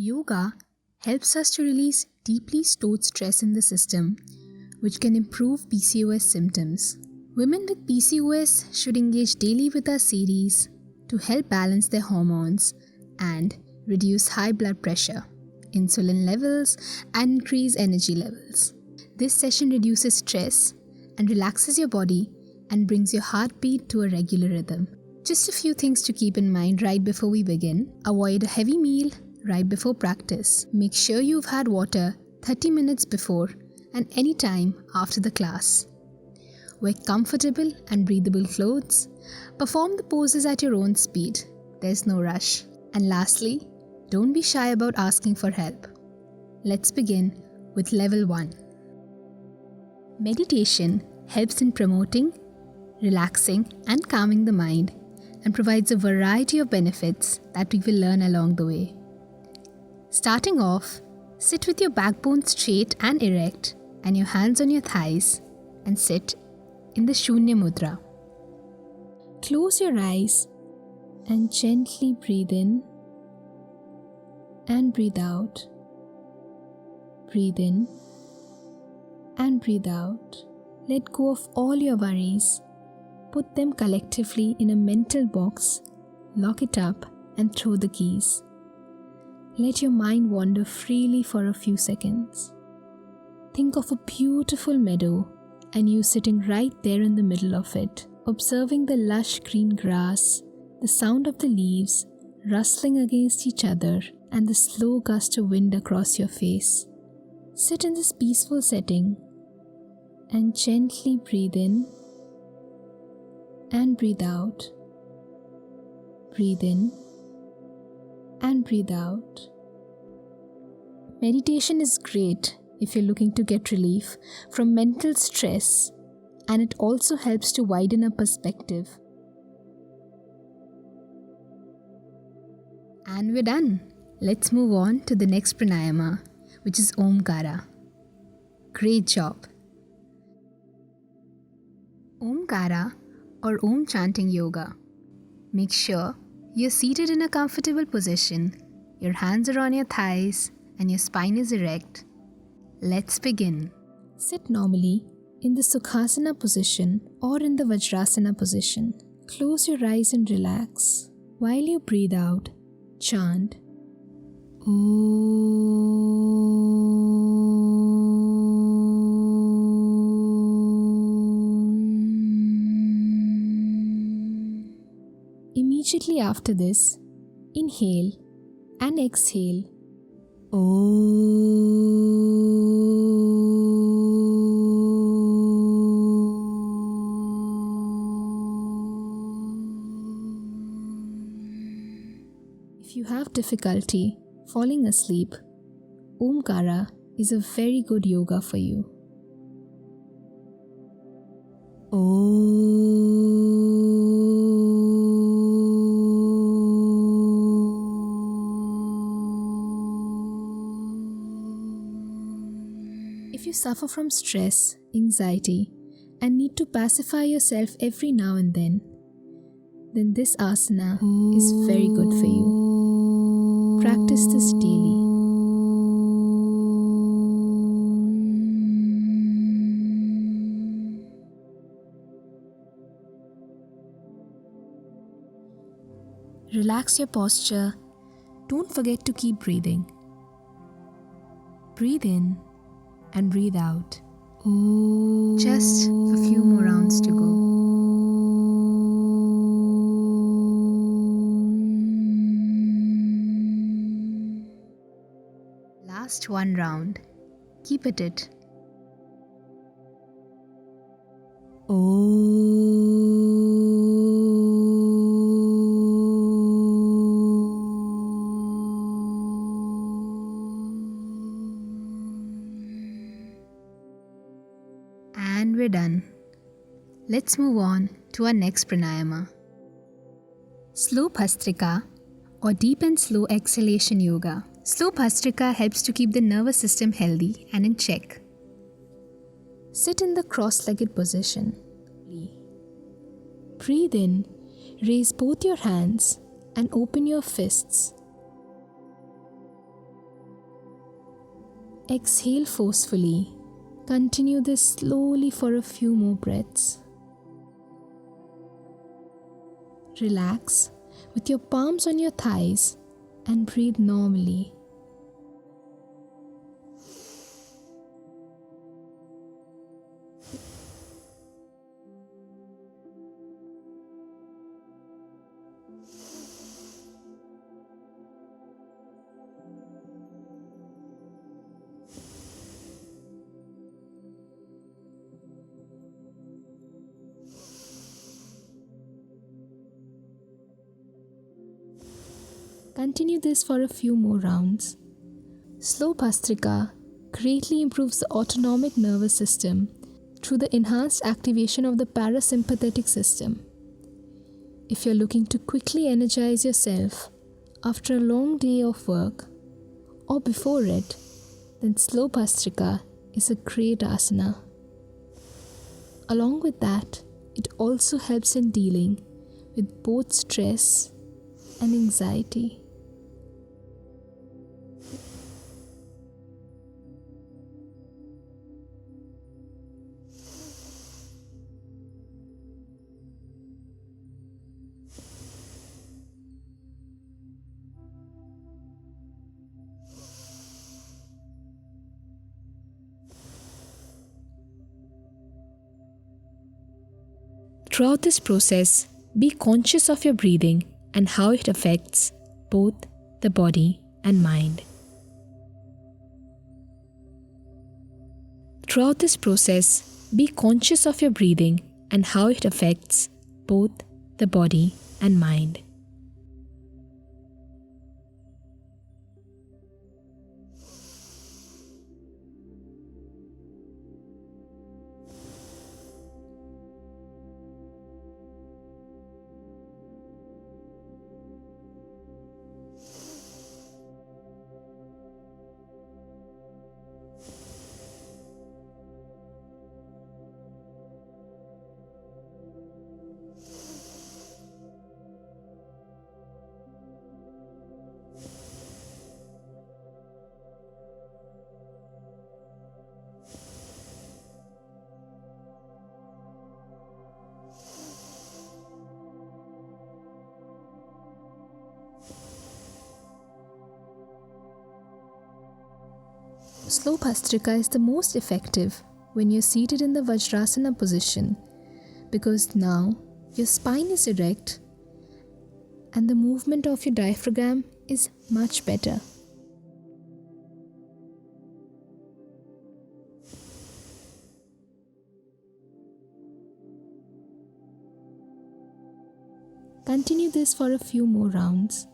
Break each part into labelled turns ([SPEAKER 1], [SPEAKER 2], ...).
[SPEAKER 1] Yoga helps us to release deeply stored stress in the system, which can improve PCOS symptoms. Women with PCOS should engage daily with our series to help balance their hormones and reduce high blood pressure, insulin levels, and increase energy levels. This session reduces stress and relaxes your body and brings your heartbeat to a regular rhythm. Just a few things to keep in mind right before we begin. Avoid a heavy meal right before practice. Make sure you've had water 30 minutes before and any time after the class. Wear comfortable and breathable clothes. Perform the poses at your own speed. There's no rush. And lastly, don't be shy about asking for help. Let's begin with level 1. Meditation helps in promoting, relaxing, and calming the mind and provides a variety of benefits that we will learn along the way. Starting off, sit with your backbone straight and erect and your hands on your thighs and sit in the Shunya Mudra. Close your eyes and gently breathe in and breathe out. Breathe in and breathe out. Let go of all your worries. Put them collectively in a mental box, lock it up and throw the keys. Let your mind wander freely for a few seconds. Think of a beautiful meadow and you sitting right there in the middle of it, observing the lush green grass, the sound of the leaves rustling against each other, and the slow gust of wind across your face. Sit in this peaceful setting and gently breathe in and breathe out. Breathe in and breathe out. Meditation is great if you're looking to get relief from mental stress, and it also helps to widen our perspective. And we're done. Let's move on to the next pranayama, which is OmKara. Great job. OmKara or Om Chanting Yoga. Make sure you're seated in a comfortable position, your hands are on your thighs and your spine is erect. Let's begin. Sit normally in the Sukhasana position or in the Vajrasana position. Close your eyes and relax. While you breathe out, chant Immediately after this, inhale and exhale. If you have difficulty falling asleep, OmKara is a very good yoga for you. If you suffer from stress, anxiety, and need to pacify yourself every now and then this asana is very good for you. Practice this daily. Relax your posture. Don't forget to keep breathing. Breathe in and breathe out. Just a few more rounds to go. Last one round. Keep at it. And we're done. Let's move on to our next pranayama. Slow Bhastrika or deep and slow exhalation yoga. Slow Bhastrika helps to keep the nervous system healthy and in check. Sit in the cross-legged position. Breathe in, raise both your hands and open your fists. Exhale forcefully. Continue this slowly for a few more breaths. Relax with your palms on your thighs and breathe normally. Continue this for a few more rounds. Slow Bhastrika greatly improves the autonomic nervous system through the enhanced activation of the parasympathetic system. If you're looking to quickly energize yourself after a long day of work or before it, then slow Bhastrika is a great asana. Along with that, it also helps in dealing with both stress and anxiety. Throughout this process, be conscious of your breathing and how it affects both the body and mind. Throughout this process, be conscious of your breathing and how it affects both the body and mind. Slow Bhastrika is the most effective when you're seated in the Vajrasana position because now your spine is erect and the movement of your diaphragm is much better. Continue this for a few more rounds.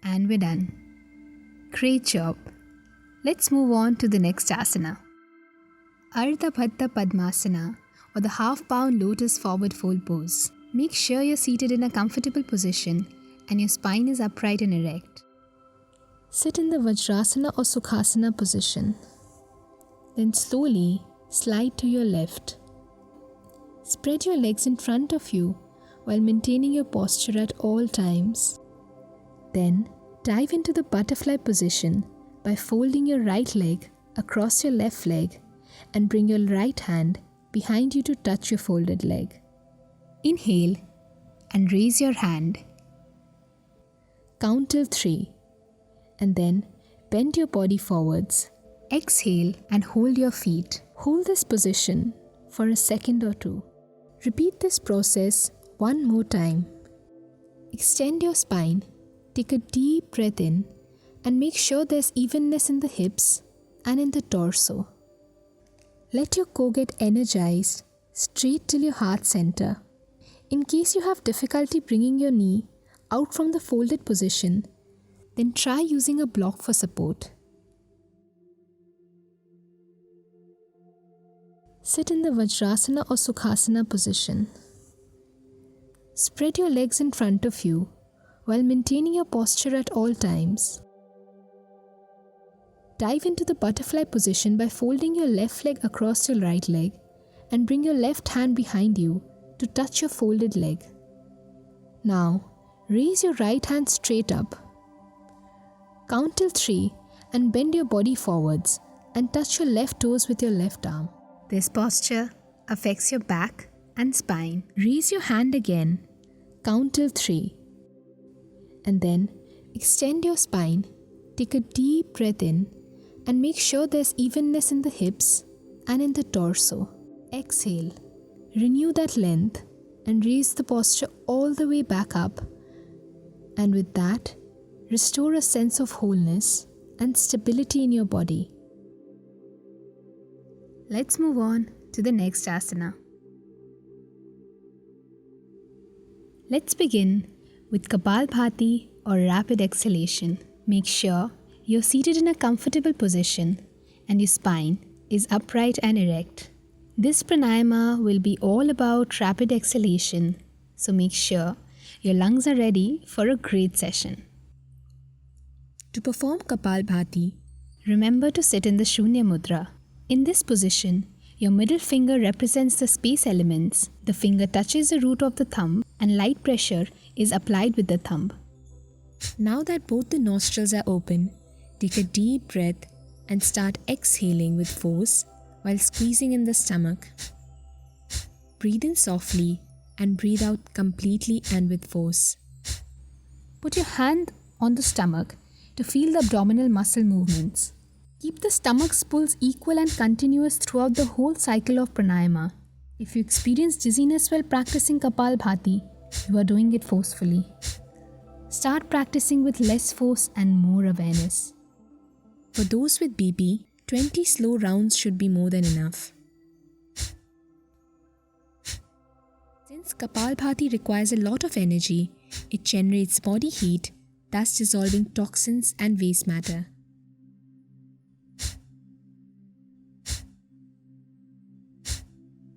[SPEAKER 1] And we're done. Great job. Let's move on to the next asana. Ardha Padmasana, or the half-bound lotus forward fold pose. Make sure you're seated in a comfortable position and your spine is upright and erect. Sit in the Vajrasana or Sukhasana position. Then slowly slide to your left. Spread your legs in front of you while maintaining your posture at all times. Then, dive into the butterfly position by folding your right leg across your left leg and bring your right hand behind you to touch your folded leg. Inhale and raise your hand. Count till 3 and then bend your body forwards. Exhale and hold your feet. Hold this position for a second or two. Repeat this process one more time. Extend your spine. Take a deep breath in and make sure there's evenness in the hips and in the torso. Let your core get energized straight till your heart center. In case you have difficulty bringing your knee out from the folded position, then try using a block for support. Sit in the Vajrasana or Sukhasana position. Spread your legs in front of you while maintaining your posture at all times. Dive into the butterfly position by folding your left leg across your right leg and bring your left hand behind you to touch your folded leg. Now, raise your right hand straight up. Count till 3 and bend your body forwards and touch your left toes with your left arm. This posture affects your back and spine. Raise your hand again. Count till 3. And then extend your spine. Take a deep breath in and make sure there's evenness in the hips and in the torso. Exhale. Renew that length and raise the posture all the way back up. And with that, restore a sense of wholeness and stability in your body. Let's move on to the next asana. Let's begin with Kapala Bhati or rapid exhalation. Make sure you're seated in a comfortable position and your spine is upright and erect. This pranayama will be all about rapid exhalation, so make sure your lungs are ready for a great session. To perform Kapala Bhati, remember to sit in the Shunya Mudra. In this position, your middle finger represents the space elements, the finger touches the root of the thumb, and light pressure is applied with the thumb. Now that both the nostrils are open, take a deep breath and start exhaling with force while squeezing in the stomach. Breathe in softly and breathe out completely and with force. Put your hand on the stomach to feel the abdominal muscle movements. Keep the stomach's pulse equal and continuous throughout the whole cycle of pranayama. If you experience dizziness while practicing Kapala Bhati, you are doing it forcefully. Start practicing with less force and more awareness. For those with BP, 20 slow rounds should be more than enough. Since Kapala Bhati requires a lot of energy, it generates body heat, thus dissolving toxins and waste matter.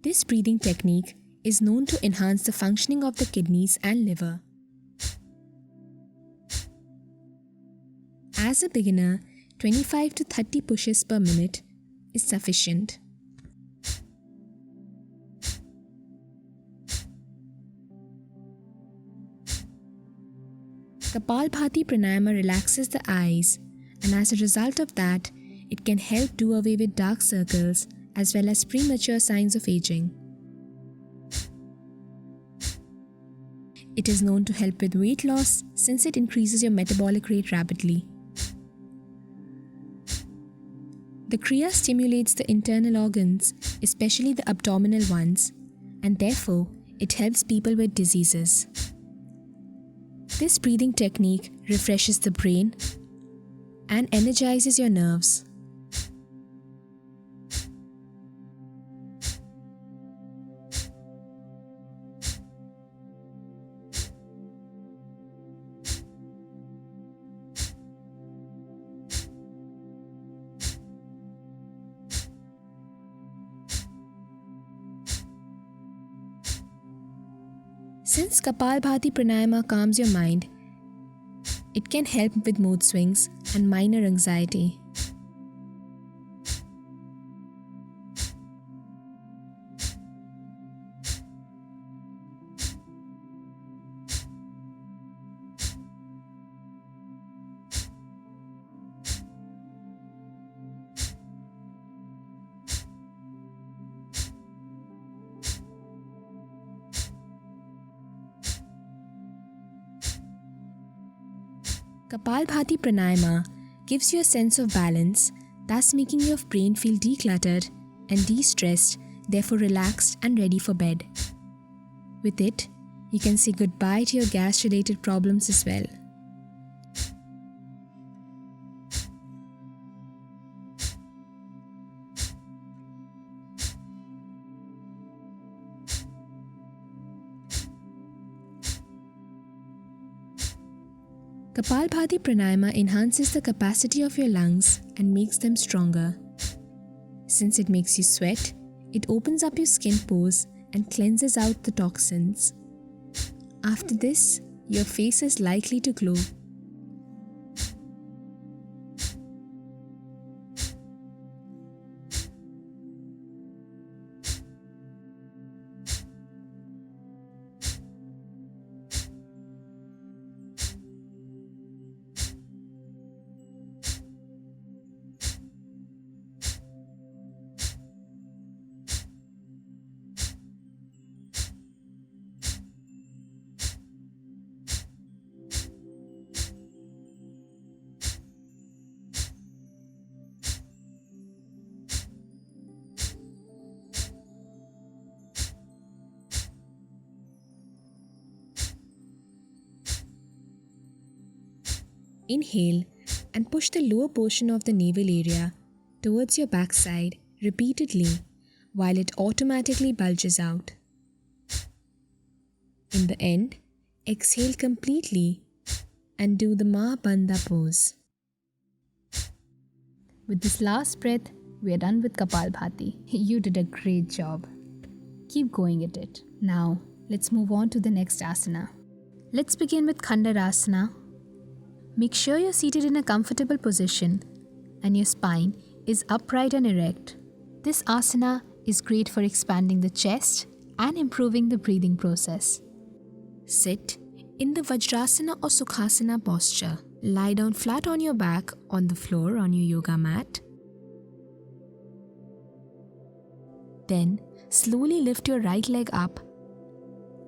[SPEAKER 1] This breathing technique is known to enhance the functioning of the kidneys and liver. As a beginner, 25 to 30 pushes per minute is sufficient. Kapala Bhati Pranayama relaxes the eyes, and as a result of that, it can help do away with dark circles as well as premature signs of aging. It is known to help with weight loss since it increases your metabolic rate rapidly. The Kriya stimulates the internal organs, especially the abdominal ones, and therefore it helps people with diseases. This breathing technique refreshes the brain and energizes your nerves. Since Kapala Bhati Pranayama calms your mind, it can help with mood swings and minor anxiety. Kapala Bhati Pranayama gives you a sense of balance, thus making your brain feel decluttered and de-stressed, therefore relaxed and ready for bed. With it, you can say goodbye to your gas-related problems as well. Kapala Bhati Pranayama enhances the capacity of your lungs and makes them stronger. Since it makes you sweat, it opens up your skin pores and cleanses out the toxins. After this, your face is likely to glow. Inhale and push the lower portion of the navel area towards your backside repeatedly while it automatically bulges out. In the end, exhale completely and do the Ma Bandha pose. With this last breath, we are done with Kapala Bhati. You did a great job. Keep going at it. Now, let's move on to the next asana. Let's begin with Khandarasana. Make sure you're seated in a comfortable position and your spine is upright and erect. This asana is great for expanding the chest and improving the breathing process. Sit in the Vajrasana or Sukhasana posture. Lie down flat on your back on the floor on your yoga mat. Then slowly lift your right leg up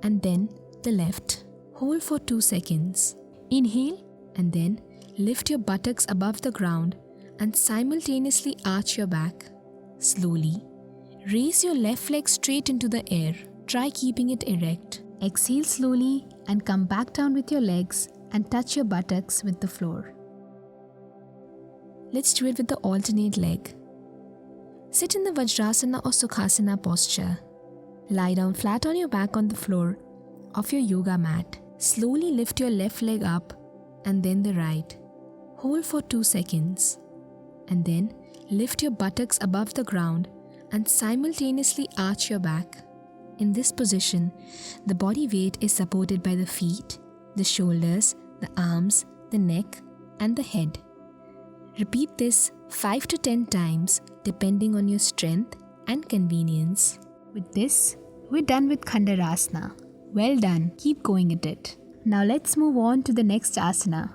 [SPEAKER 1] and then the left. Hold for 2 seconds. Inhale and then lift your buttocks above the ground and simultaneously arch your back. Slowly raise your left leg straight into the air. Try keeping it erect. Exhale slowly and come back down with your legs and touch your buttocks with the floor. Let's do it with the alternate leg. Sit in the Vajrasana or Sukhasana posture. Lie down flat on your back on the floor of your yoga mat. Slowly lift your left leg up and then the right. Hold for 2 seconds. And then lift your buttocks above the ground and simultaneously arch your back. In this position, the body weight is supported by the feet, the shoulders, the arms, the neck, and the head. Repeat this 5 to 10 times depending on your strength and convenience. With this, we're done with Khandarasana. Well done, keep going at it. Now let's move on to the next asana.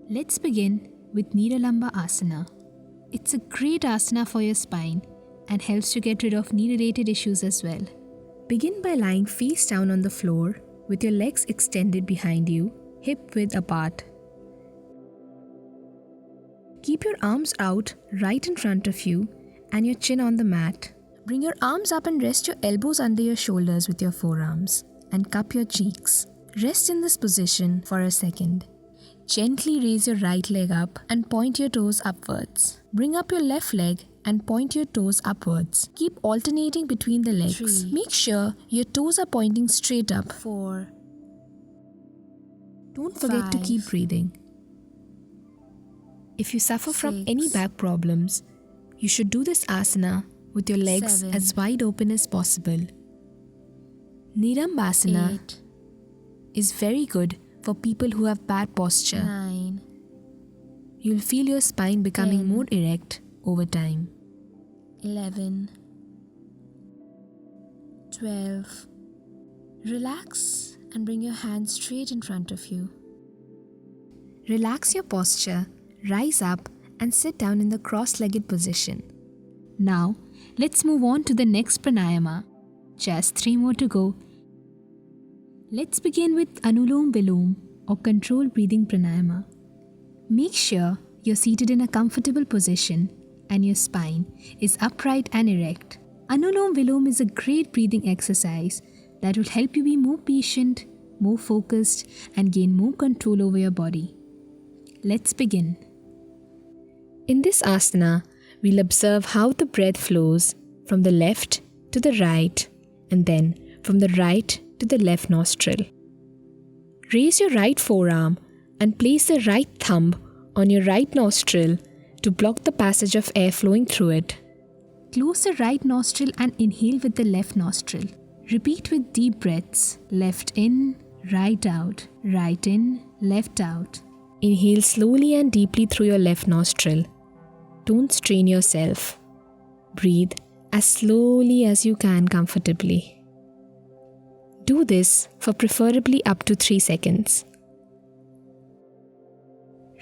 [SPEAKER 1] Let's begin with Niralambasana. It's a great asana for your spine and helps you get rid of knee-related issues as well. Begin by lying face down on the floor with your legs extended behind you, hip width apart. Keep your arms out right in front of you and your chin on the mat. Bring your arms up and rest your elbows under your shoulders with your forearms and cup your cheeks. Rest in this position for a second. Gently raise your right leg up and point your toes upwards. Bring up your left leg and point your toes upwards. Keep alternating between the legs.
[SPEAKER 2] 3.
[SPEAKER 1] Make sure your toes are pointing straight up.
[SPEAKER 2] 4.
[SPEAKER 1] Don't forget to
[SPEAKER 2] 5.
[SPEAKER 1] keep breathing. If you suffer from
[SPEAKER 2] 6.
[SPEAKER 1] any back problems, you should do this asana with your legs
[SPEAKER 2] 7.
[SPEAKER 1] as wide open as possible. Niralambasana
[SPEAKER 2] 8.
[SPEAKER 1] is very good for people who have bad posture.
[SPEAKER 2] 9.
[SPEAKER 1] You'll feel your spine becoming
[SPEAKER 2] 10.
[SPEAKER 1] more erect over time.
[SPEAKER 2] 11. 12. Relax and bring your hands straight in front of you.
[SPEAKER 1] Relax your posture, rise up and sit down in the cross-legged position. Now, let's move on to the next pranayama. Just 3 more to go. Let's begin with Anuloma Viloma or controlled breathing pranayama. Make sure you're seated in a comfortable position and your spine is upright and erect. Anulom Viloma is a great breathing exercise that will help you be more patient, more focused, and gain more control over your body. Let's begin. In this asana, we'll observe how the breath flows from the left to the right and then from the right to the left nostril. Raise your right forearm and place the right thumb on your right nostril to block the passage of air flowing through it. Close the right nostril and inhale with the left nostril. Repeat with deep breaths. Left in, right out, right in, left out. Inhale slowly and deeply through your left nostril. Don't strain yourself. Breathe as slowly as you can comfortably. Do this for preferably up to 3 seconds.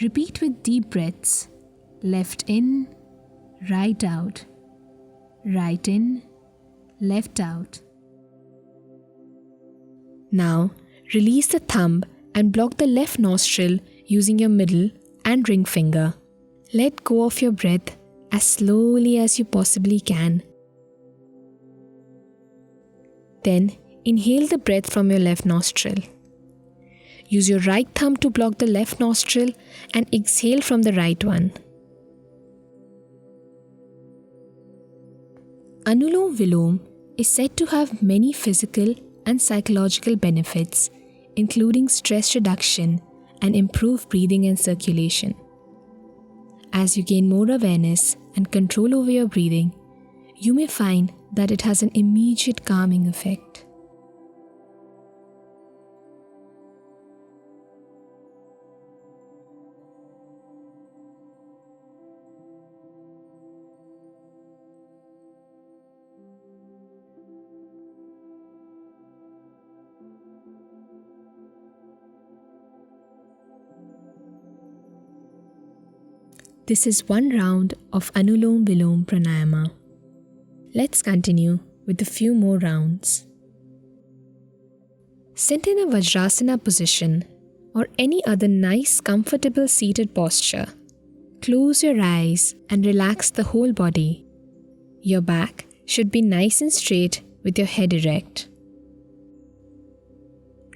[SPEAKER 1] Repeat with deep breaths. Left in, right out, right in, left out. Now, release the thumb and block the left nostril using your middle and ring finger. Let go of your breath as slowly as you possibly can. Then, inhale the breath from your left nostril. Use your right thumb to block the left nostril and exhale from the right one. Anulom Viloma is said to have many physical and psychological benefits, including stress reduction and improved breathing and circulation. As you gain more awareness and control over your breathing, you may find that it has an immediate calming effect. This is one round of Anulom Viloma Pranayama. Let's continue with a few more rounds. Sit in a Vajrasana position or any other nice, comfortable seated posture. Close your eyes and relax the whole body. Your back should be nice and straight with your head erect.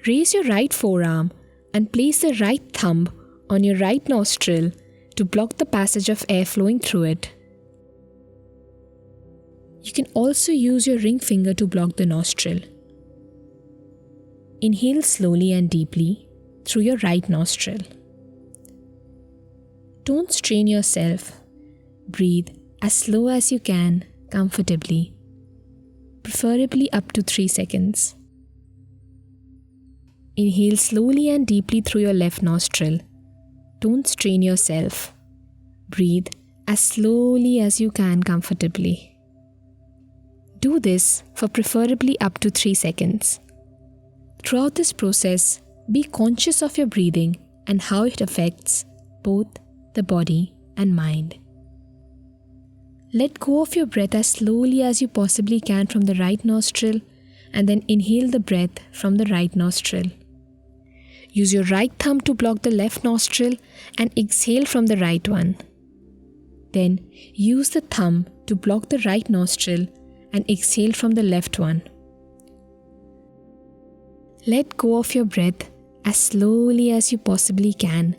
[SPEAKER 1] Raise your right forearm and place the right thumb on your right nostril to block the passage of air flowing through it. You can also use your ring finger to block the nostril. Inhale slowly and deeply through your right nostril. Don't strain yourself. Breathe as slow as you can, comfortably, preferably up to 3 seconds. Inhale slowly and deeply through your left nostril. Don't strain yourself. Breathe as slowly as you can comfortably. Do this for preferably up to 3 seconds. Throughout this process, be conscious of your breathing and how it affects both the body and mind. Let go of your breath as slowly as you possibly can from the right nostril and then inhale the breath from the right nostril. Use your right thumb to block the left nostril and exhale from the right one. Then use the thumb to block the right nostril and exhale from the left one. Let go of your breath as slowly as you possibly can.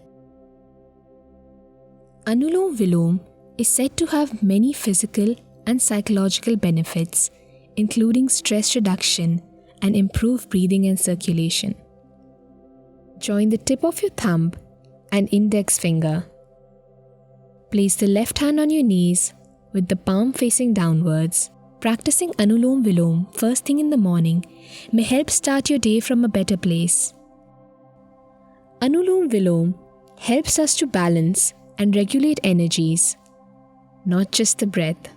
[SPEAKER 1] Anulom Viloma is said to have many physical and psychological benefits, including stress reduction and improved breathing and circulation. Join the tip of your thumb and index finger. Place the left hand on your knees with the palm facing downwards. Practicing Anulom Viloma first thing in the morning may help start your day from a better place. Anulom Viloma helps us to balance and regulate energies, not just the breath.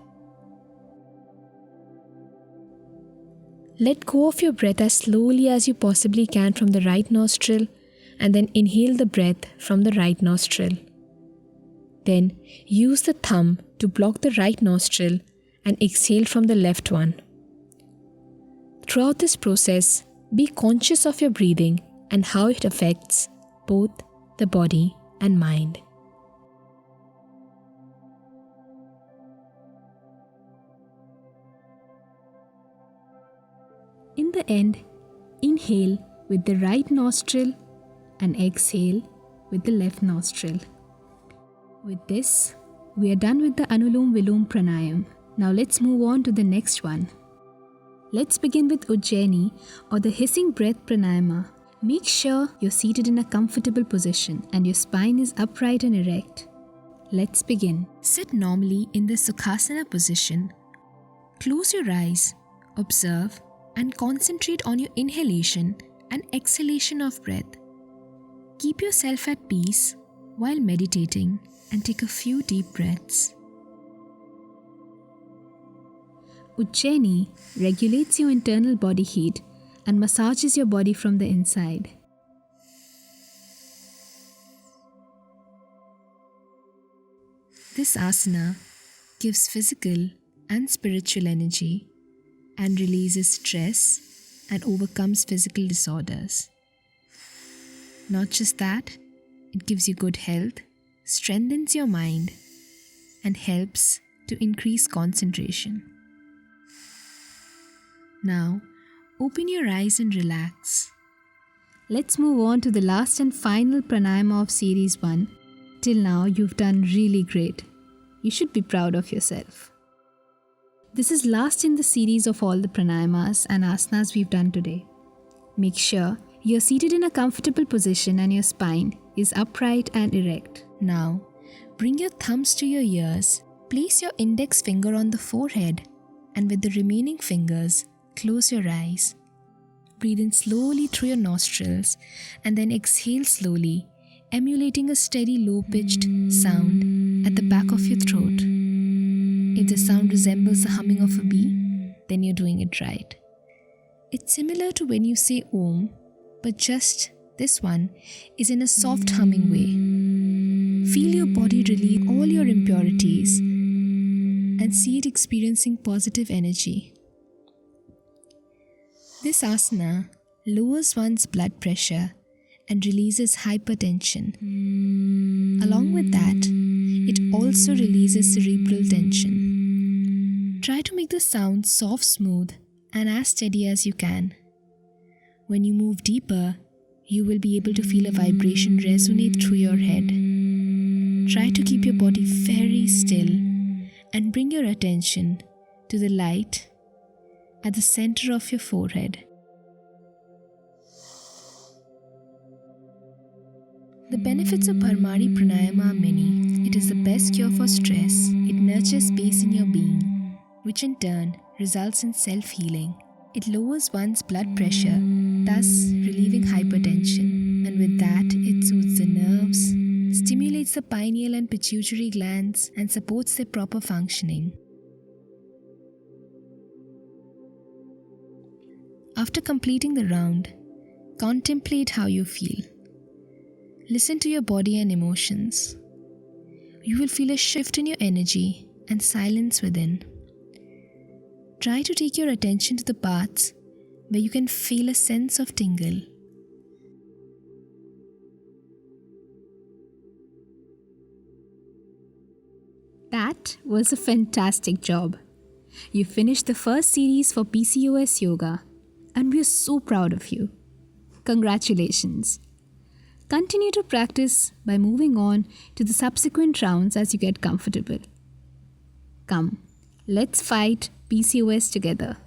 [SPEAKER 1] Let go of your breath as slowly as you possibly can from the right nostril and then inhale the breath from the right nostril. Then use the thumb to block the right nostril and exhale from the left one. Throughout this process, be conscious of your breathing and how it affects both the body and mind. In the end, inhale with the right nostril and exhale with the left nostril. With this, we are done with the Anuloma Pranayama. Now let's move on to the next one. Let's begin with Ujjaini, or the hissing breath pranayama. Make sure you're seated in a comfortable position and your spine is upright and erect. Let's begin. Sit normally in the Sukhasana position. Close your eyes, observe, and concentrate on your inhalation and exhalation of breath. Keep yourself at peace while meditating and take a few deep breaths. Ujjaini regulates your internal body heat and massages your body from the inside. This asana gives physical and spiritual energy and releases stress and overcomes physical disorders. Not just that, it gives you good health, strengthens your mind, and helps to increase concentration. Now, open your eyes and relax. Let's move on to the last and final pranayama of Series 1. Till now, you've done really great. You should be proud of yourself. This is last in the series of all the pranayamas and asanas we've done today. Make sure you're seated in a comfortable position and your spine is upright and erect. Now, bring your thumbs to your ears, place your index finger on the forehead, and with the remaining fingers, close your eyes. Breathe in slowly through your nostrils and then exhale slowly, emulating a steady low-pitched sound at the back of your throat. If the sound resembles the humming of a bee, then you're doing it right. It's similar to when you say Om, but just this one is in a soft humming way. Feel your body release all your impurities and see it experiencing positive energy. This asana lowers one's blood pressure and releases hypertension. Along with that, it also releases cerebral tension. Try to make the sound soft, smooth, and as steady as you can. When you move deeper, you will be able to feel a vibration resonate through your head. Try to keep your body very still and bring your attention to the light at the center of your forehead. The benefits of Bhramari Pranayama are many. It is the best cure for stress. It nurtures space in your being, which in turn results in self-healing. It lowers one's blood pressure, thus relieving hypertension. And with that, it soothes the nerves, stimulates the pineal and pituitary glands, and supports their proper functioning. After completing the round, contemplate how you feel. Listen to your body and emotions. You will feel a shift in your energy and silence within. Try to take your attention to the parts where you can feel a sense of tingle. That was a fantastic job. You finished the first series for PCOS yoga, and we are so proud of you. Congratulations. Continue to practice by moving on to the subsequent rounds as you get comfortable. Come, let's fight PCOS together.